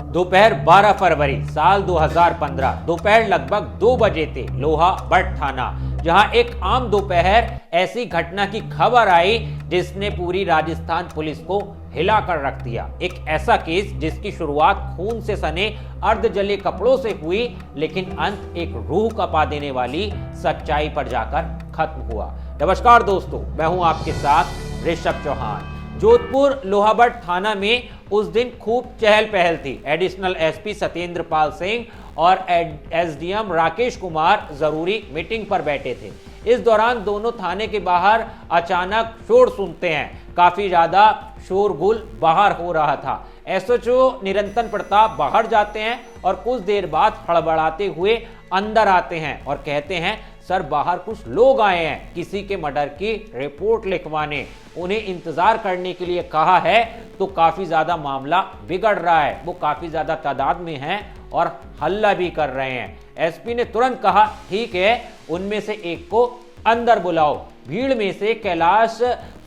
दोपहर 12 फरवरी साल 2015 दोपहर लगभग 2 बजे थे। लोहाबट थाना, जहां एक आम दोपहर ऐसी घटना की खबर आई जिसने पूरी राजस्थान पुलिस को हिलाकर रख दिया। एक ऐसा केस जिसकी शुरुआत खून से सने अर्ध जले कपड़ों से हुई, लेकिन अंत एक रूह कपा देने वाली सच्चाई पर जाकर खत्म हुआ। नमस्कार दोस्तों, मैं हूं आपके साथ ऋषभ चौहान। जोधपुर लोहाबट थाना में उस दिन खूब चहल पहल थी। एडिशनल एसपी सत्येंद्र पाल सिंह और एसडीएम राकेश कुमार जरूरी मीटिंग पर बैठे थे। इस दौरान दोनों थाने के बाहर अचानक शोर सुनते हैं। काफी ज्यादा शोरगुल बाहर हो रहा था। एसएचओ निरंतर प्रताप बाहर जाते हैं और कुछ देर बाद हड़बड़ाते हुए अंदर आते हैं और कहते हैं, सर बाहर कुछ लोग आए हैं किसी के मर्डर की रिपोर्ट लिखवाने। उन्हें इंतजार करने के लिए कहा है, तो काफी ज्यादा मामला बिगड़ रहा है। वो काफी ज्यादा तादाद में हैं और हल्ला भी कर रहे हैं। एसपी ने तुरंत कहा, ठीक है, उनमें से एक को अंदर बुलाओ। भीड़ में से कैलाश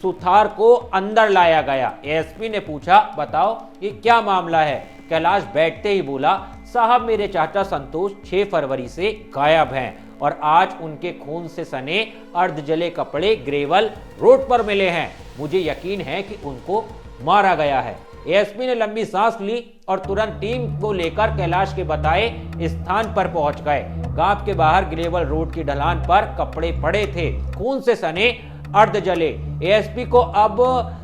सुथार को अंदर लाया गया। एसपी ने पूछा, बताओ ये क्या मामला है। कैलाश बैठते ही बोला, साहब मेरे चाचा संतोष 6 फरवरी से गायब हैं और आज उनके खून से सने अर्ध जले कपड़े ग्रेवल रोड पर मिले हैं। मुझे यकीन है कि उनको मारा गया है। एएसपी ने लंबी सांस ली और तुरंत टीम को लेकर कैलाश के बताए स्थान पर पहुंच गए। गांव के बाहर ग्रेवल रोड की ढलान पर कपड़े पड़े थे, खून से सने अर्ध जले। एएसपी को अब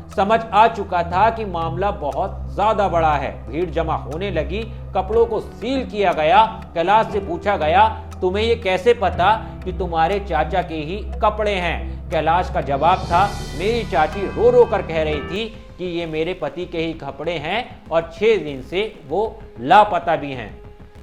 समझ आ चुका था कि मामला बहुत ज्यादा बड़ा है। भीड़ जमा होने लगी, कपड़ों को सील किया गया। कैलाश से पूछा गया, तुम्हें ये कैसे पता कि तुम्हारे चाचा के ही कपड़े हैं। कैलाश का जवाब था, मेरी चाची रो रो कर कह रही थी कि ये मेरे पति के ही कपड़े हैं और 6 दिन से वो लापता भी हैं।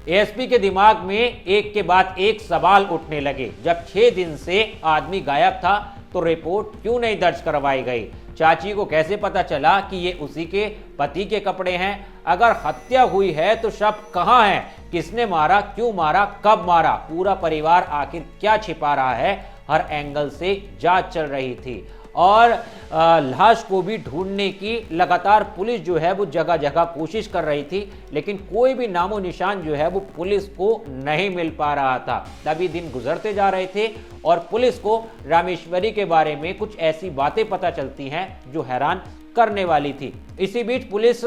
एएसपी के दिमाग में एक के बाद एक सवाल उठने लगे। जब 6 दिन से आदमी गायब था तो रिपोर्ट क्यों नहीं दर्ज करवाई गई? चाची को कैसे पता चला कि ये उसी के पति के कपड़े हैं? अगर हत्या हुई है तो शव कहाँ है? किसने मारा, क्यों मारा, कब मारा? पूरा परिवार आखिर क्या छिपा रहा है? हर एंगल से जांच चल रही थी और लाश को भी ढूंढने की लगातार पुलिस जो है वो जगह जगह कोशिश कर रही थी, लेकिन कोई भी नामो निशान जो है वो पुलिस को नहीं मिल पा रहा था। तभी दिन गुजरते जा रहे थे और पुलिस को रामेश्वरी के बारे में कुछ ऐसी बातें पता चलती हैं जो हैरान करने वाली थी। इसी बीच पुलिस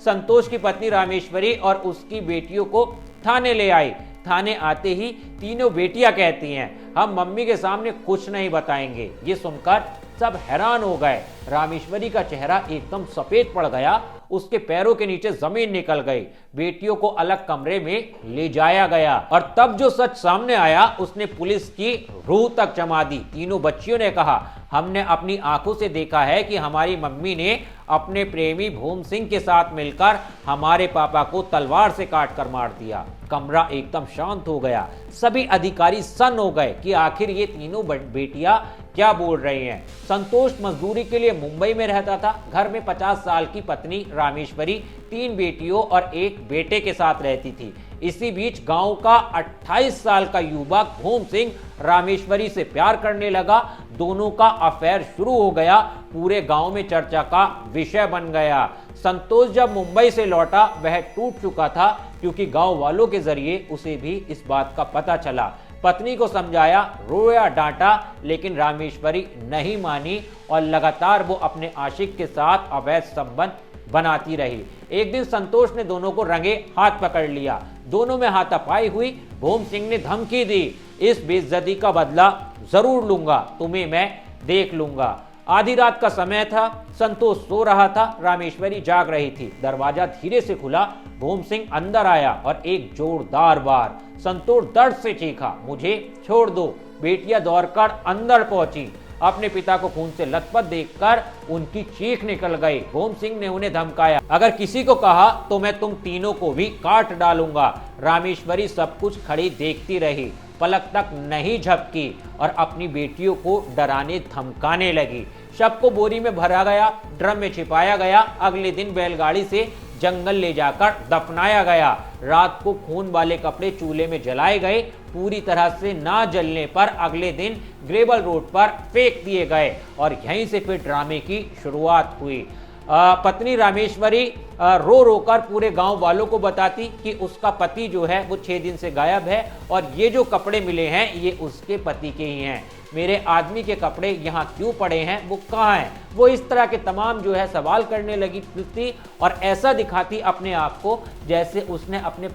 संतोष की पत्नी रामेश्वरी और उसकी बेटियों को थाने ले आई। थाने आते ही तीनों बेटियां कहती हैं, हम मम्मी के सामने कुछ नहीं बताएंगे। ये सुनकर सब हैरान हो गए। रामेश्वरी का चेहरा एकदम सफेद पड़ गया, उसके पैरों के नीचे जमीन निकल गई। बेटियों को अलग कमरे में ले जाया गया और तब जो सच सामने आया उसने पुलिस की रूह तक जमा दी। तीनों बच्चियों ने कहा, हमने अपनी आंखों से देखा है कि हमारी मम्मी ने अपने प्रेमी भूम सिंह के साथ मिलकर हमारे पापा को तलवार से काट कर मार दिया। कमरा एकदम शांत हो गया। सभी अधिकारी सन्न हो गए कि आखिर ये तीनों बेटियां क्या बोल रही हैं। संतोष मजदूरी के लिए मुंबई में रहता था। घर में 50 साल की पत्नी रामेश्वरी 3 बेटियों और 1 बेटे के साथ रहती थी। इसी बीच गांव का 28 साल का युवक भूम सिंह रामेश्वरी से प्यार करने लगा। दोनों का अफेयर शुरू हो गया, पूरे गांव में चर्चा का विषय बन गया। संतोष जब मुंबई से लौटा वह टूट चुका था, क्योंकि गांव वालों के जरिए उसे भी इस बात का पता चला। पत्नी को समझाया, रोया, डांटा, लेकिन रामेश्वरी नहीं मानी और लगातार वो अपने आशिक के साथ अवैध संबंध बनाती रही। एक दिन संतोष ने दोनों को रंगे हाथ पकड़ लिया। दोनों में हाथापाई हुई। भूम सिंह ने धमकी दी, इस बेइज्जती का बदला जरूर लूंगा, तुम्हें मैं देख लूंगा। आधी रात का समय था। संतोष सो रहा था, रामेश्वरी जाग रही थी। दरवाजा धीरे से खुला। भूम सिंह अंदर आया और एक जोरदार वार। संतोष दर्द से चीखा, मुझे छोड़ दो। बेटियां दौड़कर अंदर पहुंची। अपने पिता को खून से लथपथ देखकर उनकी चीख निकल गई। भूम सिंह ने उन्हें धमकाया, अगर किसी को कहा तो मैं तुम तीनों को भी काट डालूंगा। रामेश्वरी सब कुछ खड़ी देखती रही, पलक तक नहीं झपकी और अपनी बेटियों को डराने धमकाने लगी। शव को बोरी में भरा गया, ड्रम में छिपाया गया। अगले दिन बैलगाड़ी से जंगल ले जाकर दफनाया गया। रात को खून वाले कपड़े चूल्हे में जलाए गए। पूरी तरह से ना जलने पर अगले दिन ग्रेवल रोड पर फेंक दिए गए और यहीं से फिर ड्रामे की शुरुआत हुई। पत्नी रामेश्वरी रो रो कर पूरे गांव वालों को बताती कि उसका पति जो है वो 6 दिन से गायब है और ये जो कपड़े मिले हैं ये उसके पति के ही हैं। मेरे आदमी के कपड़े यहाँ क्यों पड़े हैं, वो कहाँ हैं? वो इस तरह के तमाम जो है सवाल करने लगी थी और ऐसा दिखाती अपने आप को जैसे उसने अपने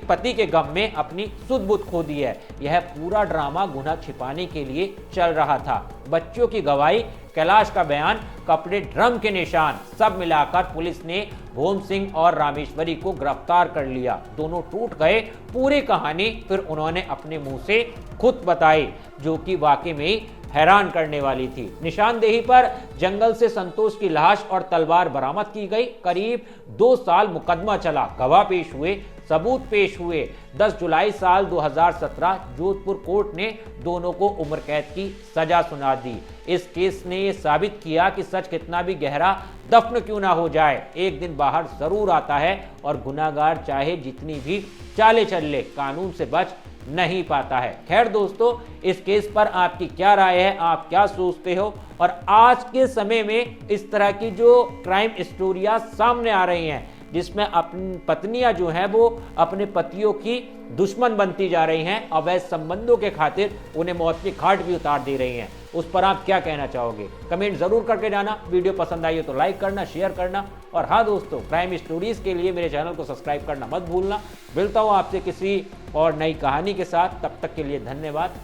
पति के गम में अपनी सुध-बुध खो दी है। यह पूरा ड्रामा गुनाह छिपाने के लिए चल रहा था। बच्चों की गवाही, कैलाश का बयान, कपड़े, ड्रम के निशान, सब मिलाकर पुलिस ने भोम सिंह और रामेश्वरी को गिरफ्तार कर लिया। दोनों टूट गए। पूरी कहानी फिर उन्होंने अपने मुंह से खुद बताई, जो कि वाकई में ही हैरान करने वाली थी। निशानदेही पर जंगल से संतोष की लाश और तलवार बरामद की गई। करीब 2 साल मुकदमा चला, गवाह पेश हुए, सबूत पेश हुए। 10 जुलाई साल 2017 जोधपुर कोर्ट ने दोनों को उम्र कैद की सजा सुना दी। इस केस ने यह साबित किया कि सच कितना भी गहरा दफन क्यों ना हो जाए, एक दिन बाहर जरूर आता है और गुनाहगार चाहे जितनी भी चाले चल ले, कानून से बच नहीं पाता है। खैर दोस्तों, इस केस पर आपकी क्या राय है, आप क्या सोचते हो? और आज के समय में इस तरह की जो क्राइम स्टोरियां सामने आ रही हैं जिसमें अपनी पत्नियां जो हैं वो अपने पतियों की दुश्मन बनती जा रही हैं, अवैध संबंधों के खातिर उन्हें मौत की घाट भी उतार दे रही हैं, उस पर आप क्या कहना चाहोगे? कमेंट जरूर करके जाना। वीडियो पसंद आई हो तो लाइक करना, शेयर करना और हाँ दोस्तों, क्राइम स्टोरीज के लिए मेरे चैनल को सब्सक्राइब करना मत भूलना। मिलता हूँ आपसे किसी और नई कहानी के साथ, तब तक के लिए धन्यवाद।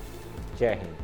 जय हिंद।